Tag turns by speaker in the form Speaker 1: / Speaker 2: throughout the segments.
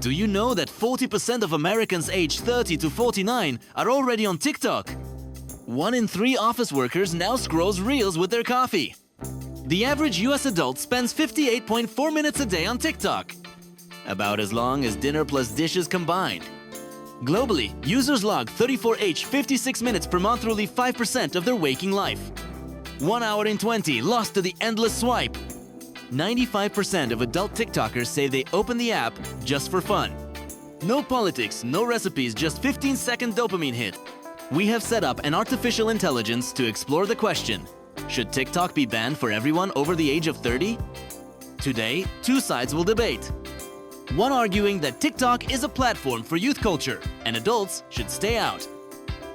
Speaker 1: Do you know that 40% of Americans aged 30 to 49 are already on TikTok? 1 in 3 office workers now scrolls Reels with their coffee. The average US adult spends 58.4 minutes a day on TikTok, about as long as dinner plus dishes combined. Globally, users log 56 minutes per month, roughly 5% of their waking life. 1 hour in 20 lost to the endless swipe. 95% of adult TikTokers say they open the app just for fun. No politics, no recipes, just 15-second dopamine hit. We have set up an artificial intelligence to explore the question, should TikTok be banned for everyone over the age of 30? Today, 2 sides will debate. One arguing that TikTok is a platform for youth culture and adults should stay out.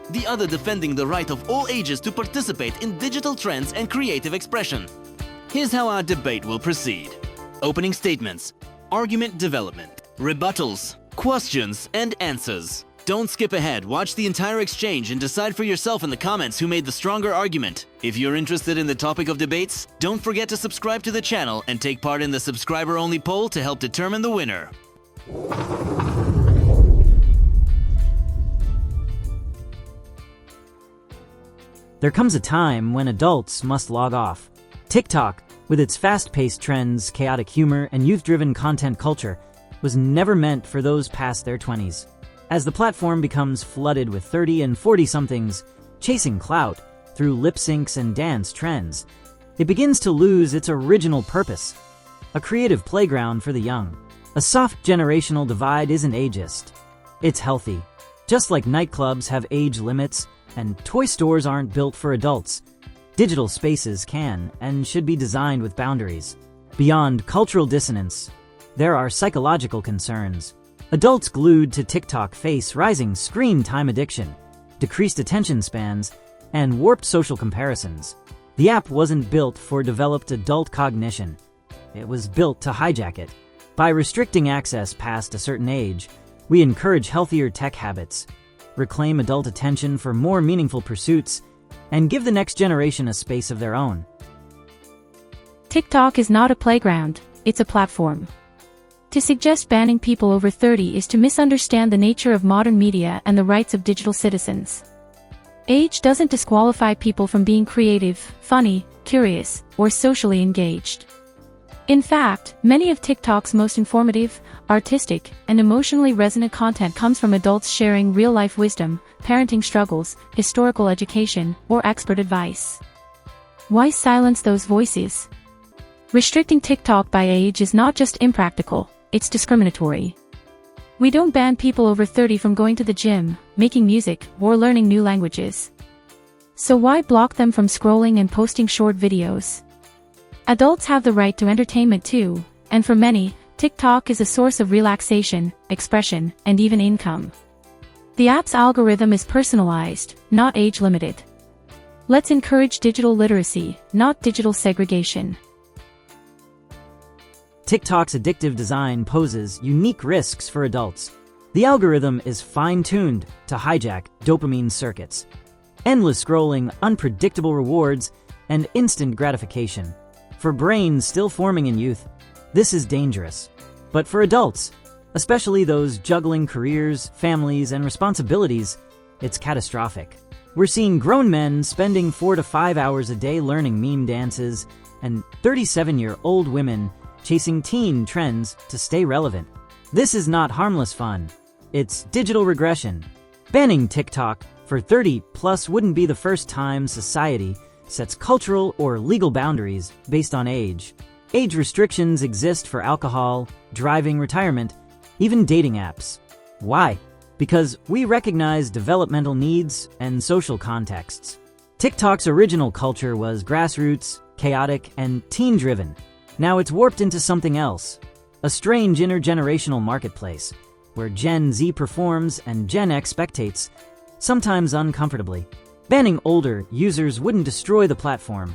Speaker 1: The other defending the right of all ages to participate in digital trends and creative expression. Here's how our debate will proceed. Opening statements, argument development, rebuttals, questions, and answers. Don't skip ahead, watch the entire exchange and decide for yourself in the comments who made the stronger argument. If you're interested in the topic of debates, don't forget to subscribe to the channel and take part in the subscriber-only poll to help determine the winner.
Speaker 2: There comes a time when adults must log off. TikTok, with its fast-paced trends, chaotic humor, and youth-driven content culture, was never meant for those past their 20s. As the platform becomes flooded with 30 and 40-somethings chasing clout through lip syncs and dance trends, it begins to lose its original purpose. A creative playground for the young. A soft generational divide isn't ageist. It's healthy. Just like nightclubs have age limits and toy stores aren't built for adults, digital spaces can and should be designed with boundaries. Beyond cultural dissonance, there are psychological concerns. Adults glued to TikTok face rising screen time addiction, decreased attention spans, and warped social comparisons. The app wasn't built for developed adult cognition. It was built to hijack it. By restricting access past a certain age, we encourage healthier tech habits, reclaim adult attention for more meaningful pursuits, and give the next generation a space of their own.
Speaker 3: TikTok is not a playground, it's a platform. To suggest banning people over 30 is to misunderstand the nature of modern media and the rights of digital citizens. Age doesn't disqualify people from being creative, funny, curious, or socially engaged. In fact, many of TikTok's most informative, artistic, and emotionally resonant content comes from adults sharing real-life wisdom, parenting struggles, historical education, or expert advice. Why silence those voices? Restricting TikTok by age is not just impractical, it's discriminatory. We don't ban people over 30 from going to the gym, making music, or learning new languages. So why block them from scrolling and posting short videos? Adults have the right to entertainment too, and for many, TikTok is a source of relaxation, expression, and even income. The app's algorithm is personalized, not age-limited. Let's encourage digital literacy, not digital segregation.
Speaker 2: TikTok's addictive design poses unique risks for adults. The algorithm is fine-tuned to hijack dopamine circuits. Endless scrolling, unpredictable rewards, and instant gratification. For brains still forming in youth, this is dangerous. But for adults, especially those juggling careers, families, and responsibilities, it's catastrophic. We're seeing grown men spending 4 to 5 hours a day learning meme dances, and 37-year-old women chasing teen trends to stay relevant. This is not harmless fun. It's digital regression. Banning TikTok for 30+ wouldn't be the first time society sets cultural or legal boundaries based on age. Age restrictions exist for alcohol, driving, retirement, even dating apps. Why? Because we recognize developmental needs and social contexts. TikTok's original culture was grassroots, chaotic, and teen-driven. Now it's warped into something else, a strange intergenerational marketplace, where Gen Z performs and Gen X spectates, sometimes uncomfortably. Banning older users wouldn't destroy the platform,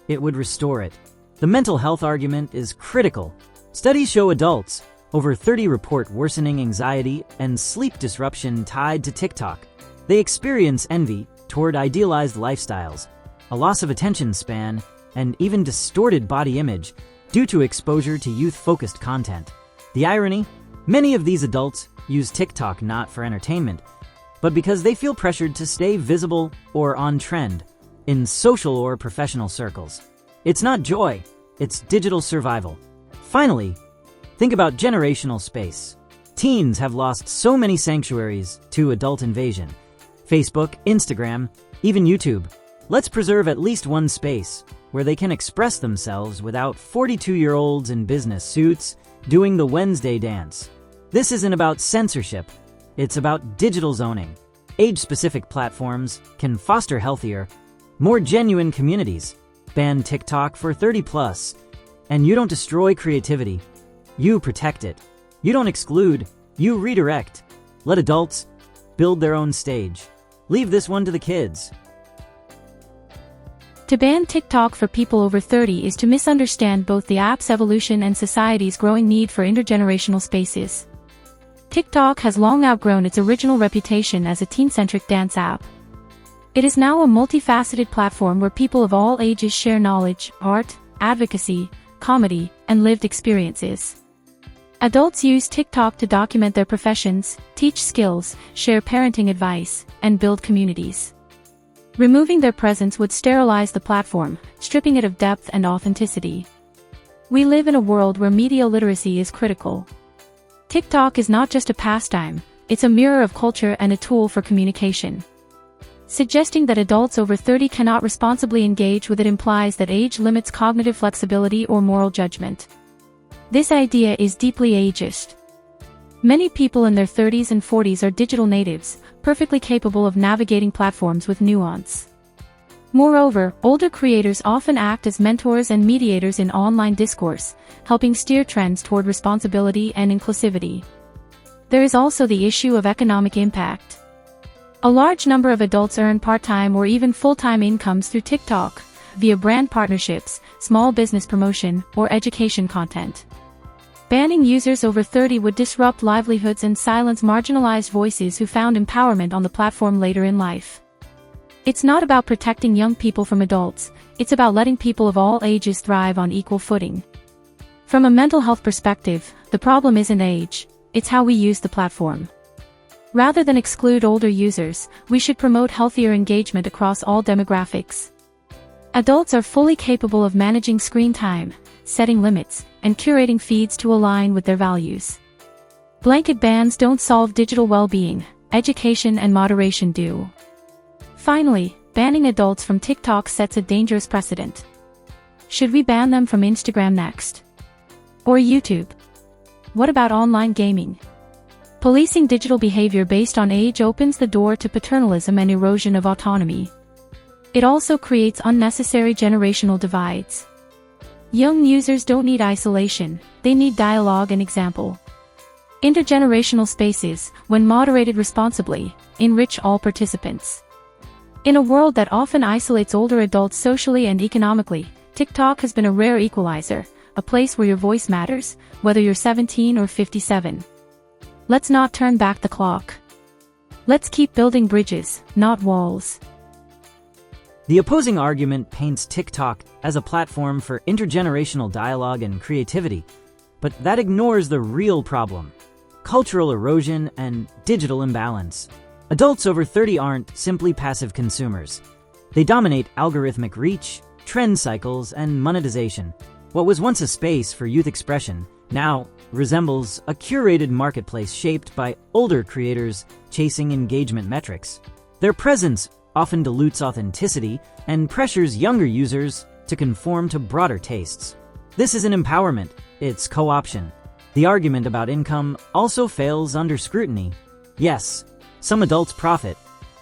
Speaker 2: it would restore it. The mental health argument is critical. Studies show adults over 30 report worsening anxiety and sleep disruption tied to TikTok. They experience envy toward idealized lifestyles, a loss of attention span, and even distorted body image due to exposure to youth-focused content. The irony? Many of these adults use TikTok not for entertainment, but because they feel pressured to stay visible or on trend in social or professional circles. It's not joy, it's digital survival. Finally, think about generational space. Teens have lost so many sanctuaries to adult invasion. Facebook, Instagram, even YouTube. Let's preserve at least one space where they can express themselves without 42-year-olds in business suits doing the Wednesday dance. This isn't about censorship, it's about digital zoning. Age-specific platforms can foster healthier, more genuine communities. Ban TikTok for 30+, and you don't destroy creativity, you protect it. You don't exclude, you redirect. Let adults build their own stage. Leave this one to the kids.
Speaker 3: To ban TikTok for people over 30 is to misunderstand both the app's evolution and society's growing need for intergenerational spaces. TikTok has long outgrown its original reputation as a teen-centric dance app. It is now a multifaceted platform where people of all ages share knowledge, art, advocacy, comedy, and lived experiences. Adults use TikTok to document their professions, teach skills, share parenting advice, and build communities. Removing their presence would sterilize the platform, stripping it of depth and authenticity. We live in a world where media literacy is critical. TikTok is not just a pastime, it's a mirror of culture and a tool for communication. Suggesting that adults over 30 cannot responsibly engage with it implies that age limits cognitive flexibility or moral judgment. This idea is deeply ageist. Many people in their 30s and 40s are digital natives, perfectly capable of navigating platforms with nuance. Moreover, older creators often act as mentors and mediators in online discourse, helping steer trends toward responsibility and inclusivity. There is also the issue of economic impact. A large number of adults earn part-time or even full-time incomes through TikTok, via brand partnerships, small business promotion, or education content. Banning users over 30 would disrupt livelihoods and silence marginalized voices who found empowerment on the platform later in life. It's not about protecting young people from adults, it's about letting people of all ages thrive on equal footing. From a mental health perspective, the problem isn't age, it's how we use the platform. Rather than exclude older users, we should promote healthier engagement across all demographics. Adults are fully capable of managing screen time, setting limits, and curating feeds to align with their values. Blanket bans don't solve digital well-being, education and moderation do. Finally, banning adults from TikTok sets a dangerous precedent. Should we ban them from Instagram next? Or YouTube? What about online gaming? Policing digital behavior based on age opens the door to paternalism and erosion of autonomy. It also creates unnecessary generational divides. Young users don't need isolation, they need dialogue and example. Intergenerational spaces, when moderated responsibly, enrich all participants. In a world that often isolates older adults socially and economically, TikTok has been a rare equalizer, a place where your voice matters, whether you're 17 or 57. Let's not turn back the clock. Let's keep building bridges, not walls.
Speaker 2: The opposing argument paints TikTok as a platform for intergenerational dialogue and creativity, but that ignores the real problem: cultural erosion and digital imbalance. Adults over 30 aren't simply passive consumers. They dominate algorithmic reach, trend cycles, and monetization. What was once a space for youth expression now resembles a curated marketplace shaped by older creators chasing engagement metrics. Their presence often dilutes authenticity and pressures younger users to conform to broader tastes. This isn't empowerment, it's co-option. The argument about income also fails under scrutiny. Yes, some adults profit,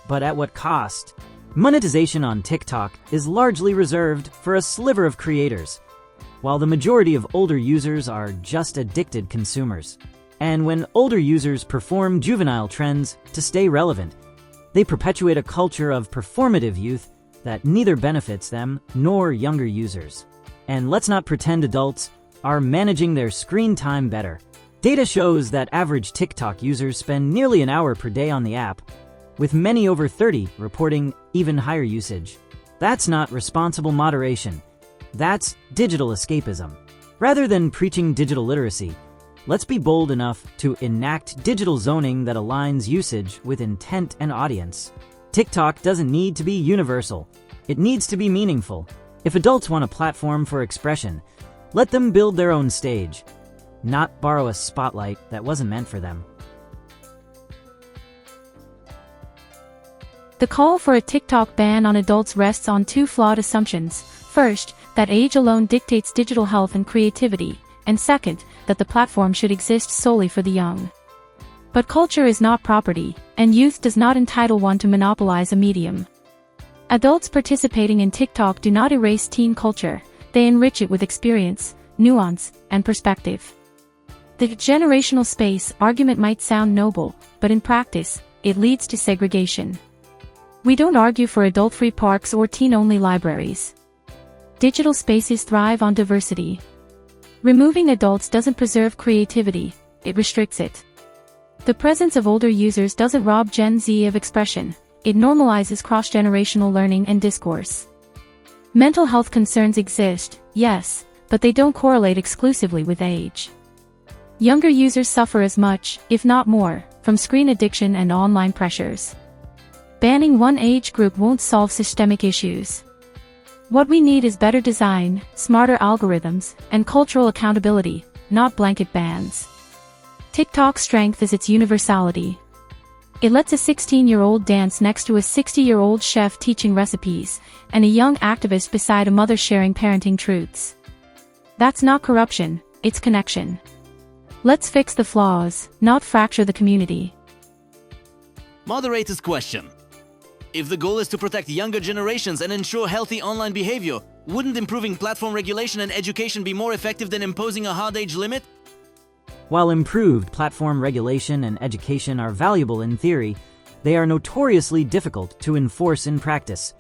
Speaker 2: but at what cost? Monetization on TikTok is largely reserved for a sliver of creators, while the majority of older users are just addicted consumers. And when older users perform juvenile trends to stay relevant, they perpetuate a culture of performative youth that neither benefits them nor younger users. And let's not pretend adults are managing their screen time better. Data shows that average TikTok users spend nearly an hour per day on the app, with many over 30 reporting even higher usage. That's not responsible moderation. That's digital escapism. Rather than preaching digital literacy, Let's be bold enough to enact digital zoning that aligns usage with intent and audience. TikTok doesn't need to be universal. It needs to be meaningful. If adults want a platform for expression, let them build their own stage, not borrow a spotlight that wasn't meant for them.
Speaker 3: The call for a TikTok ban on adults rests on two flawed assumptions. First, that age alone dictates digital health and creativity, and second, that the platform should exist solely for the young. But culture is not property, and youth does not entitle one to monopolize a medium. Adults participating in TikTok do not erase teen culture, they enrich it with experience, nuance, and perspective. The generational space argument might sound noble, but in practice, it leads to segregation. We don't argue for adult-free parks or teen-only libraries. Digital spaces thrive on diversity. Removing adults doesn't preserve creativity, it restricts it. The presence of older users doesn't rob Gen Z of expression, it normalizes cross-generational learning and discourse. Mental health concerns exist, yes, but they don't correlate exclusively with age. Younger users suffer as much, if not more, from screen addiction and online pressures. Banning one age group won't solve systemic issues. What we need is better design, smarter algorithms, and cultural accountability, not blanket bans. TikTok's strength is its universality. It lets a 16-year-old dance next to a 60-year-old chef teaching recipes, and a young activist beside a mother sharing parenting truths. That's not corruption, it's connection. Let's fix the flaws, not fracture the community.
Speaker 1: Moderator's question. If the goal is to protect younger generations and ensure healthy online behavior, wouldn't improving platform regulation and education be more effective than imposing a hard age limit?
Speaker 2: While improved platform regulation and education are valuable in theory, they are notoriously difficult to enforce in practice,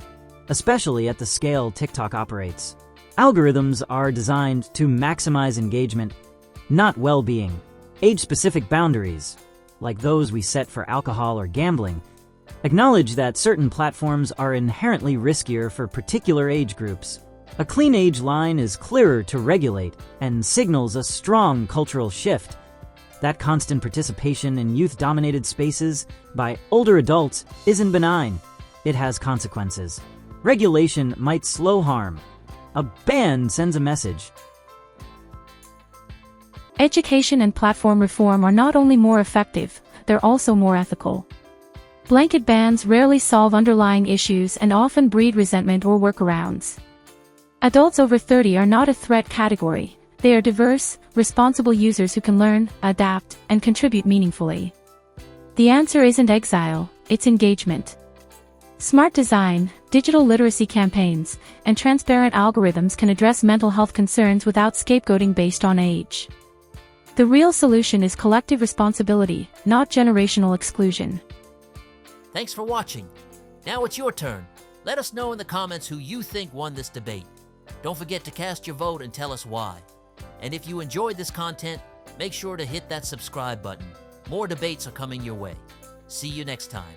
Speaker 2: especially at the scale TikTok operates. Algorithms are designed to maximize engagement, not well-being. Age-specific boundaries, like those we set for alcohol or gambling, acknowledge that certain platforms are inherently riskier for particular age groups. A clean age line is clearer to regulate and signals a strong cultural shift. That constant participation in youth-dominated spaces by older adults isn't benign. It has consequences. Regulation might slow harm. A ban sends a message.
Speaker 3: Education and platform reform are not only more effective, they're also more ethical. Blanket bans rarely solve underlying issues and often breed resentment or workarounds. Adults over 30 are not a threat category. They are diverse, responsible users who can learn, adapt, and contribute meaningfully. The answer isn't exile, it's engagement. Smart design, digital literacy campaigns, and transparent algorithms can address mental health concerns without scapegoating based on age. The real solution is collective responsibility, not generational exclusion.
Speaker 4: Thanks for watching. Now it's your turn. Let us know in the comments who you think won this debate. Don't forget to cast your vote and tell us why. And if you enjoyed this content, make sure to hit that subscribe button. More debates are coming your way. See you next time.